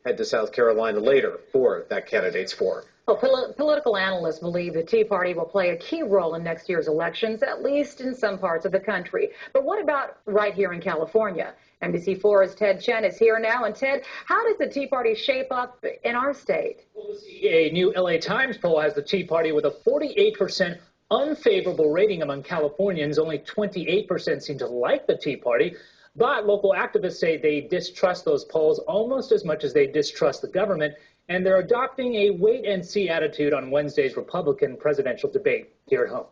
head to South Carolina later for that candidates forum. Well, political analysts believe the Tea Party will play a key role in next year's elections, at least in some parts of the country. But what about right here in California? NBC4's Chen is here now. And Ted, how does the Tea Party shape up in our state? Well, a new LA Times poll has the Tea Party with a 48% unfavorable rating among Californians. Only 28% seem to like the Tea Party. But local activists say they distrust those polls almost as much as they distrust the government. And they're adopting a wait-and-see attitude on Wednesday's Republican presidential debate here at home.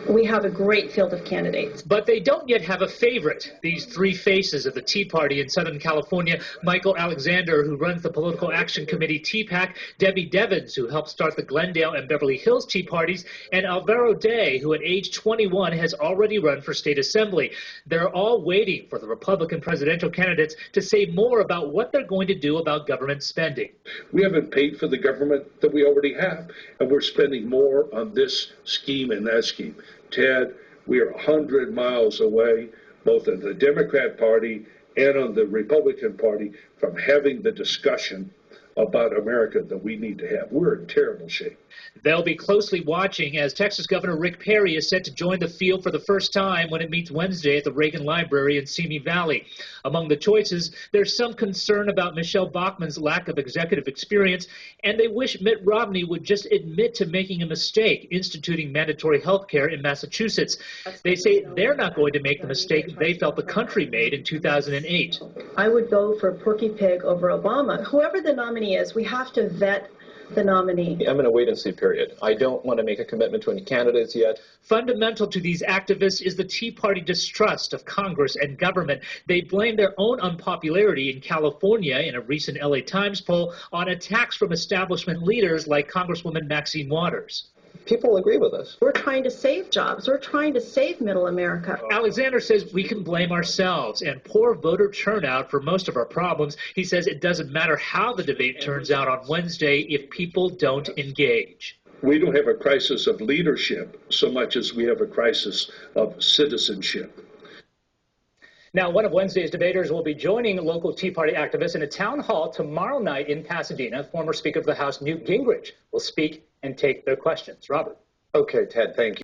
We have a great field of candidates. But they don't yet have a favorite. These three faces of the Tea Party in Southern California, Michael Alexander, who runs the Political Action Committee TPAC, Debi Devens, who helped start the Glendale and Beverly Hills Tea Parties, and Alvaro, who at age 21 has already run for state assembly. They're all waiting for the Republican presidential candidates to say more about what they're going to do about government spending. We haven't paid for the government that we already have, and we're spending more on this scheme and that scheme. Ted, we are 100 miles away, both in the Democrat Party and on the Republican Party, from having the discussion about America that we need to have. We're in terrible shape. They'll be closely watching as Texas Governor Rick Perry is set to join the field for the first time when it meets Wednesday at the Reagan Library in Simi Valley. Among the choices, there's some concern about Michelle Bachmann's lack of executive experience, and they wish Mitt Romney would just admit to making a mistake instituting mandatory health care in Massachusetts. They say they're not going to make the mistake they felt the country made in 2008. I would go for Porky Pig over Obama. Whoever the nominee is, we have to vet the nominee. I'm in a wait-and-see period. I don't want to make a commitment to any candidates yet. Fundamental to these activists is the Tea Party distrust of Congress and government. They blame their own unpopularity in California in a recent LA Times poll on attacks from establishment leaders like Congresswoman Maxine Waters. People agree with us. We're trying to save jobs. We're trying to save middle America. Alexander says we can blame ourselves and poor voter turnout for most of our problems. He says it doesn't matter how the debate turns out on Wednesday if people don't engage. We don't have a crisis of leadership so much as we have a crisis of citizenship. Now, one of Wednesday's debaters will be joining local Tea Party activists in a town hall tomorrow night in Pasadena. Former Speaker of the House Newt Gingrich will speak and take their questions. Robert. Okay, Ted, thank you.